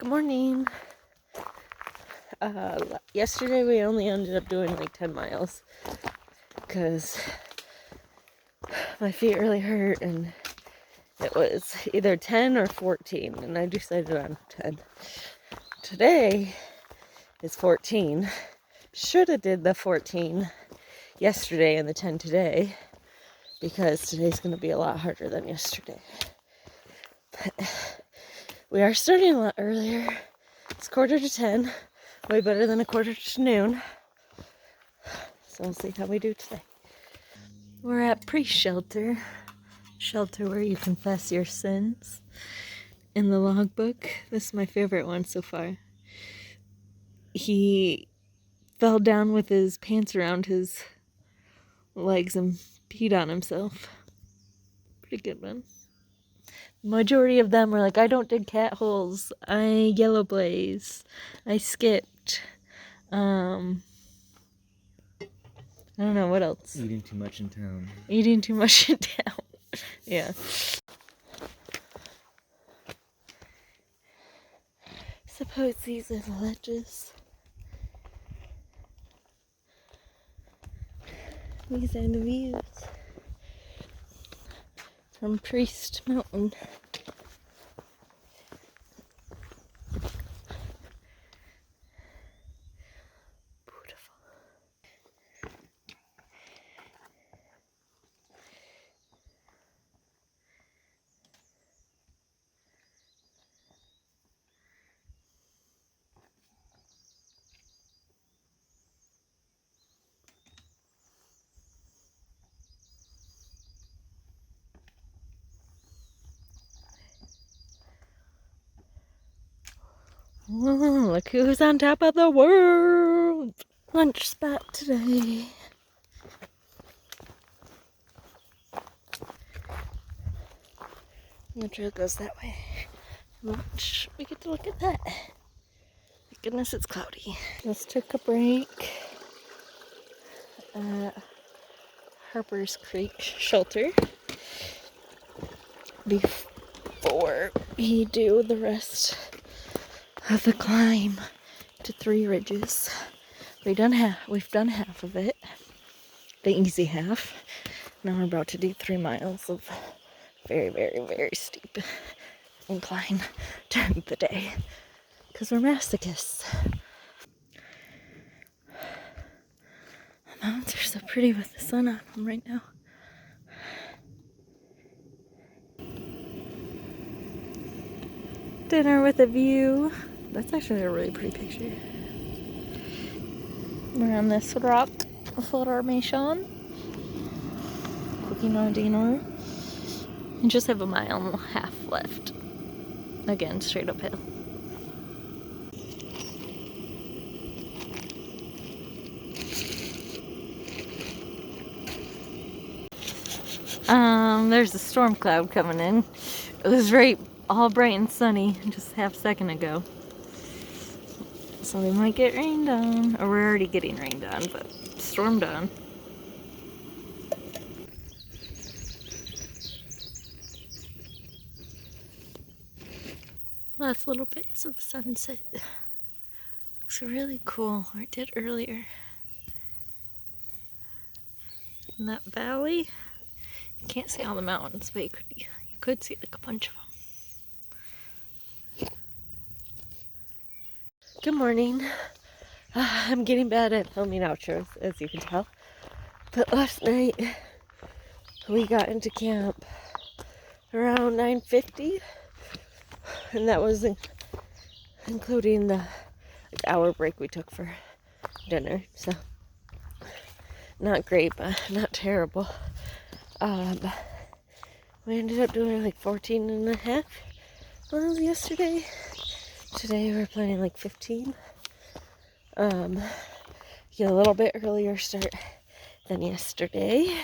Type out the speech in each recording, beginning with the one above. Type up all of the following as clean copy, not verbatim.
Good morning. Yesterday we only ended up doing like 10 miles because my feet really hurt and it was either 10 or 14 and I decided on 10. Today is 14. Should have did the 14 yesterday and the 10 today because today's going to be a lot harder than yesterday. But we are starting a lot earlier. It's 9:45, way better than 9:45 to noon. So we'll see how we do today. We're at pre-shelter, shelter where you confess your sins in the logbook. This is my favorite one so far. He fell down with his pants around his legs and peed on himself. Pretty good one. Majority of them were like, I don't dig cat holes, I yellow blaze, I skipped, I don't know, what else? Eating too much in town. Eating too much in town. Yeah. Suppose these are the ledges. These are the views from Priest Mountain. Oh, look who's on top of the world! Lunch spot today. And the trail goes that way. Lunch, we get to look at that. Thank goodness it's cloudy. Just took a break at Harper's Creek Shelter before we do the rest of the climb to Three Ridges. We've done half of it, the easy half. Now we're about to do 3 miles of very, very, very steep incline during the day because we're masochists. The mountains are so pretty with the sun on them right now. Dinner with a view. That's actually a really pretty picture. We're on this rock formation, cooking on dinner, and just have 1.5 miles left. Again, straight uphill. There's a storm cloud coming in. It was all bright and sunny just half a second ago. So we might get rained on, or we're already getting rained on, but stormed on. Last little bits of sunset. Looks really cool, or it did earlier. In that valley, you can't see all the mountains, but you could see like a bunch of them. Good morning. I'm getting bad at filming outros, as you can tell. But last night, we got into camp around 9:50, and that was including the hour break we took for dinner. So, not great, but not terrible. We ended up doing like 14.5 miles yesterday. Today we're planning like 15. Get a little bit earlier start than yesterday.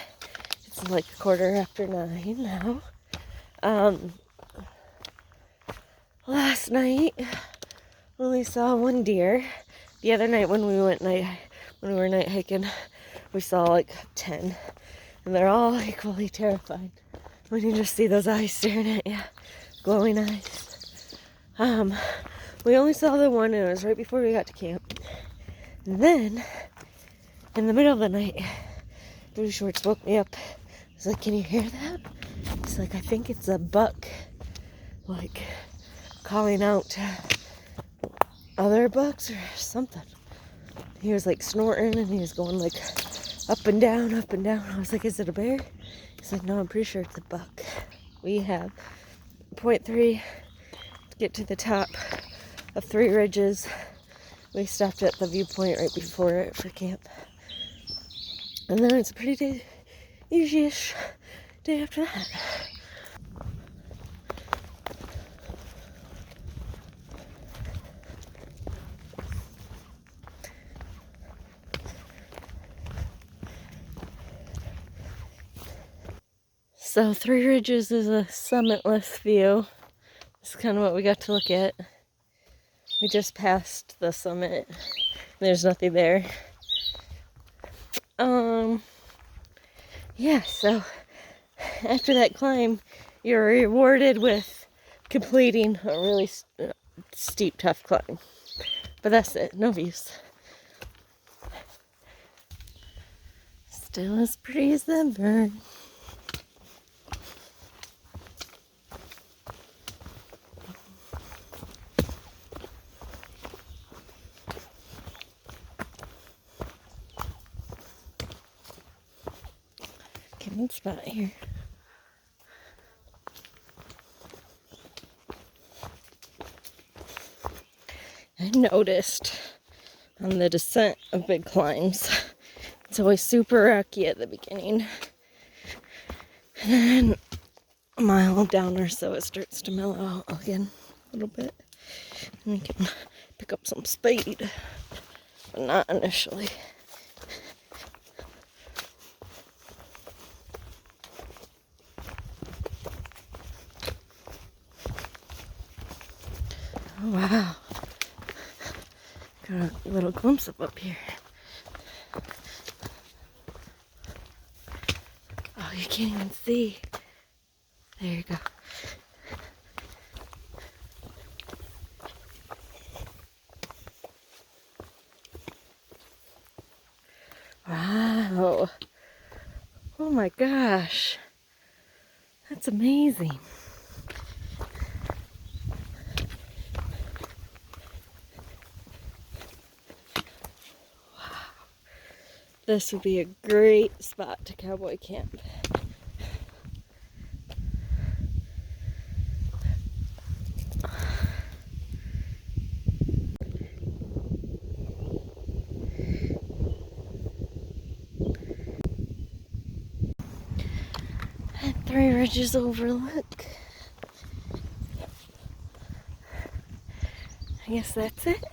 It's like 9:15 now. Last night we only saw 1 deer. The other night when we were night hiking, we saw like 10, and they're all equally terrified when you just see those eyes staring at you, glowing eyes. We only saw the one, and it was right before we got to camp. And then, in the middle of the night, Booty Shorts woke me up. He's like, can you hear that? He's like, I think it's a buck, like, calling out other bucks or something. He was like snorting, and he was going like up and down, up and down. I was like, is it a bear? He's like, no, I'm pretty sure it's a buck. We have 0.3 to get to the top of 3 ridges. We stopped at the viewpoint right before it for camp. And then it's a pretty easy-ish day after that. So 3 ridges is a summitless view. That's kind of what we got to look at. We just passed the summit. There's nothing there. Yeah, so after that climb, you're rewarded with completing a really steep, tough climb. But that's it, no views. Still as pretty as ever. Good spot here. I noticed on the descent of big climbs, it's always super rocky at the beginning. And then a mile down or so, it starts to mellow out again a little bit. And you can pick up some speed, but not initially. Oh, wow. Got a little glimpse of up here. Oh, you can't even see. There you go. Wow. Oh my gosh. That's amazing. This would be a great spot to cowboy camp. And 3 ridges overlook. I guess that's it.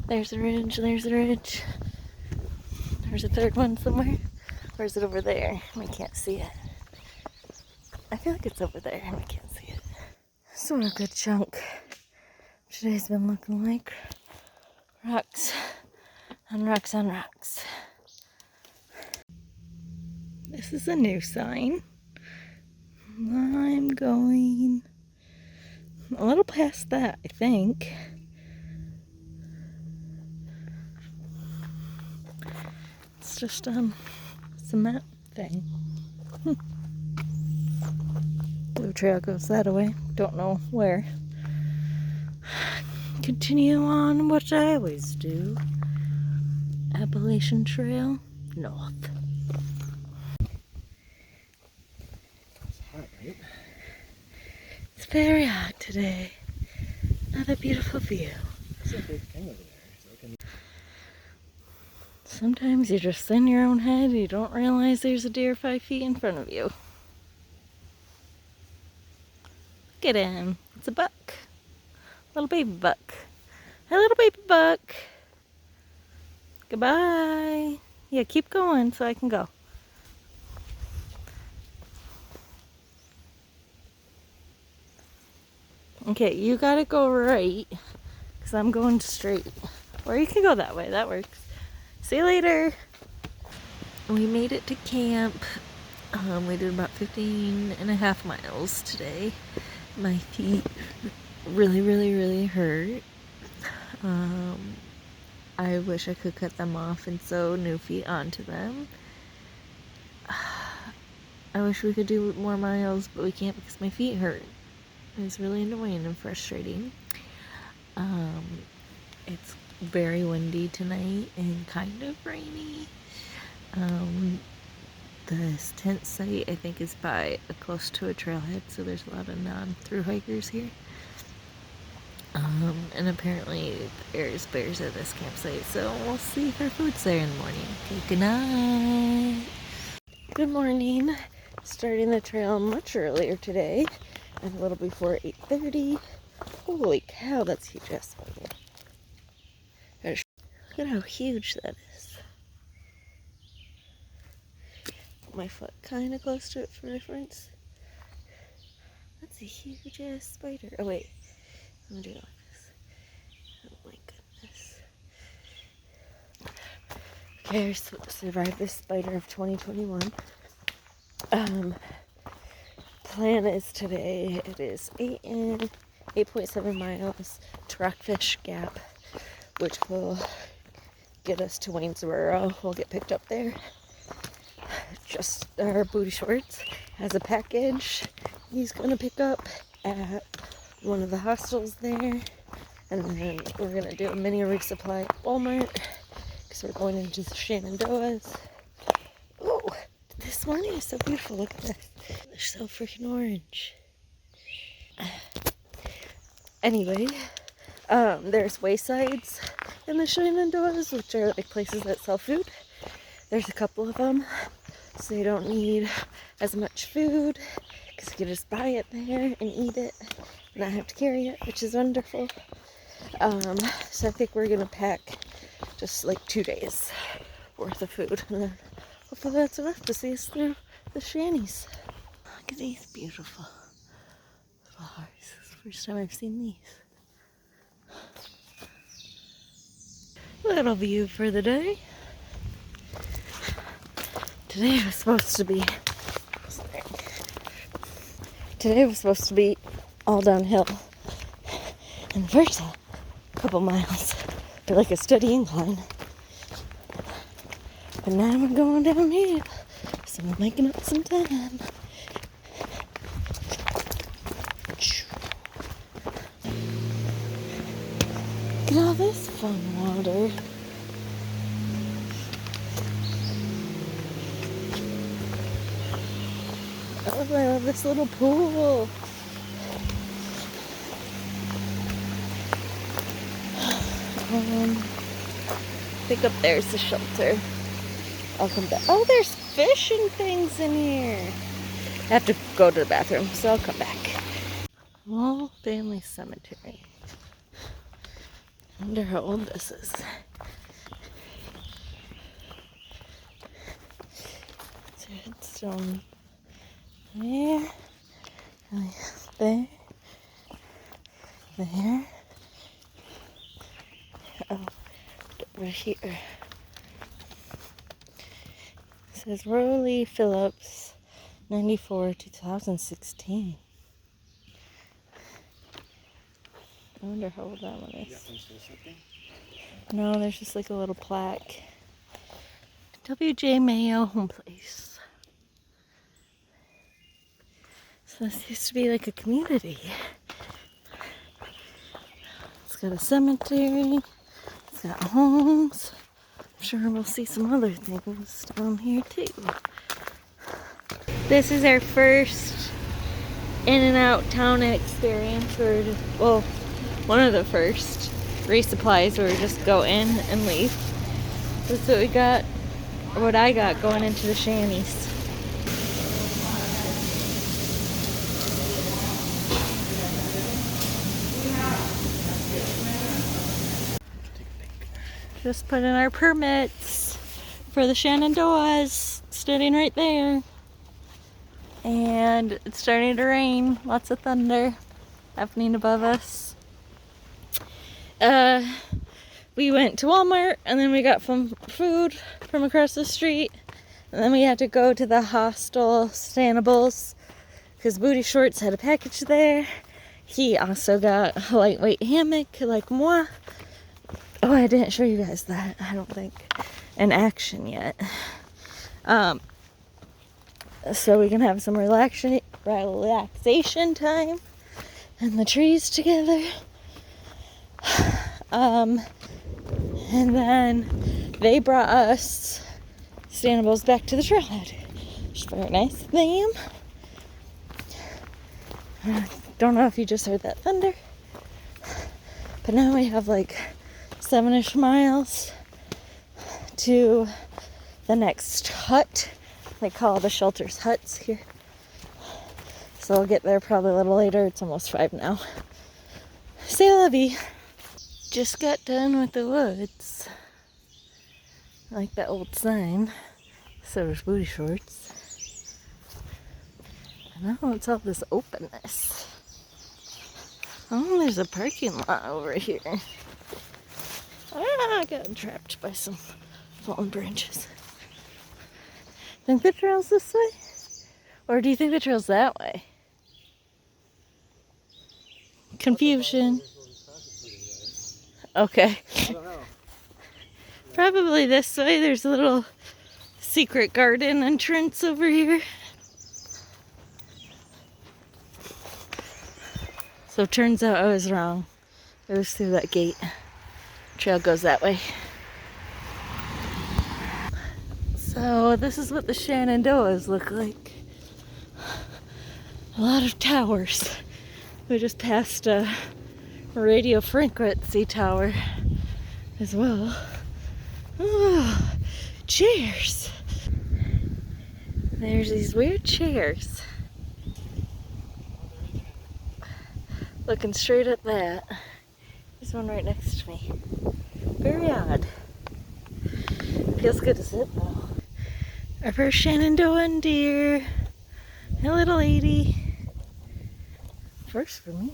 There's a ridge, there's a ridge. There's a 3rd one somewhere. Or is it over there? We can't see it. I feel like it's over there and we can't see it. So a good chunk. Today's been looking like rocks on rocks on rocks. This is a new sign. I'm going a little past that, I think. It's just it's a map thing. Blue trail goes that way. Don't know where. Continue on what I always do. Appalachian Trail north. It's hot, right? It's very hot today. Another beautiful view. It's a big thing over there. Sometimes you're just in your own head, you don't realize there's a deer 5 feet in front of you. Look at him. It's a buck. Little baby buck. Hey, little baby buck. Goodbye. Yeah, keep going so I can go. Okay, you gotta go right, because I'm going straight. Or you can go that way, that works. See you later. We made it to camp. We did about 15.5 miles today. My feet really hurt. I wish I could cut them off and sew new feet onto them. I wish we could do more miles, but we can't because my feet hurt. It's really annoying and frustrating. It's very windy tonight and kind of rainy. This tent site, I think, is by close to a trailhead, so there's a lot of non-through hikers here. And apparently there's bears at this campsite, so we'll see if our food's there in the morning. Okay, good night. Good morning. Starting the trail much earlier today, and a little before 8:30. Holy cow, that's huge ass spider. Look at how huge that is. My foot kind of close to it for reference. That's a huge ass spider. Oh wait, I'm gonna do it like this. Oh my goodness. Okay, I survived this spider of 2021. Plan is today, it is 8.7 miles to Rockfish Gap, which will get us to Waynesboro. We'll get picked up there. Just our booty shorts has a package he's gonna pick up at one of the hostels there, and then we're gonna do a mini resupply at Walmart because we're going into the Shenandoahs. Oh, this morning is so beautiful. Look at that. They're so freaking orange. Anyway, there's waysides in the Shenandoahs, which are like places that sell food. There's a couple of them, so you don't need as much food because you can just buy it there and eat it and not have to carry it, which is wonderful. So I think we're gonna pack just like 2 days worth of food, and then hopefully that's enough to see us through the shanties. Look at these beautiful flowers. It's the first time I've seen these. Little view for the day. Today was supposed to be all downhill. And first a couple miles, but like a steady incline. But now we're going downhill, so we're making up some time. Look at all this fun water. Oh, I love this little pool. I think up there's the shelter. I'll come back. Oh, there's fish and things in here. I have to go to the bathroom, so I'll come back. Wall Family Cemetery. I wonder how old this is. It's a headstone there, there. Oh, right here. It says Rolly Phillips, 94, 2016. I wonder how old that one is. No, there's just like a little plaque. W.J. Mayo Home Place. So this used to be like a community. It's got a cemetery. It's got homes. I'm sure we'll see some other things down here too. This is our first in and out town experience. Well, one of the first resupplies where we just go in and leave. That's what we got, or what I got going into the shanties. Just put in our permits for the Shenandoahs, standing right there. And it's starting to rain, lots of thunder happening above us. We went to Walmart, and then we got some food from across the street, and then we had to go to the hostel Stannables because Booty Shorts had a package there, he also got a lightweight hammock like moi. Oh, I didn't show you guys that, I don't think, in action yet. So we can have some relaxation time and the trees together. And then they brought us standables back to the trailhead, which is very nice of them. Don't know if you just heard that thunder, but now we have like 7-ish miles to the next hut. They call the shelters huts here. So we'll get there probably a little later. It's almost 5 now. C'est la vie. Just got done with the woods. Like that old sign. So there's booty shorts. And now it's all this openness. Oh, there's a parking lot over here. Ah, I got trapped by some fallen branches. Think the trail's this way? Or do you think the trail's that way? Confusion. Okay. I don't know. Probably this way. There's a little secret garden entrance over here. So turns out I was wrong. It was through that gate. Trail goes that way. So this is what the Shenandoahs look like. A lot of towers. We just passed a radio frequency tower as well. Oh, chairs. There's these weird chairs. Looking straight at that. There's one right next to me. Very odd. Feels good to sit though. Our first Shenandoah deer. A little lady. First for me.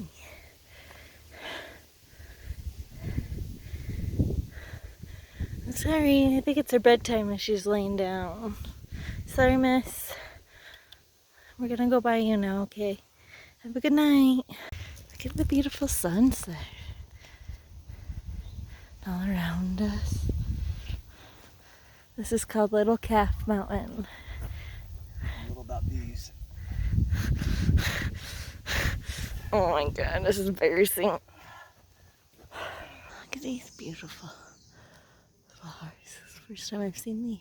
I'm sorry, I think it's her bedtime and she's laying down. Sorry, miss. We're gonna go by you now, okay? Have a good night. Look at the beautiful sunset all around us. This is called Little Calf Mountain. A little about these. Oh my god, this is embarrassing. Look at these beautiful flowers. This is the first time I've seen these.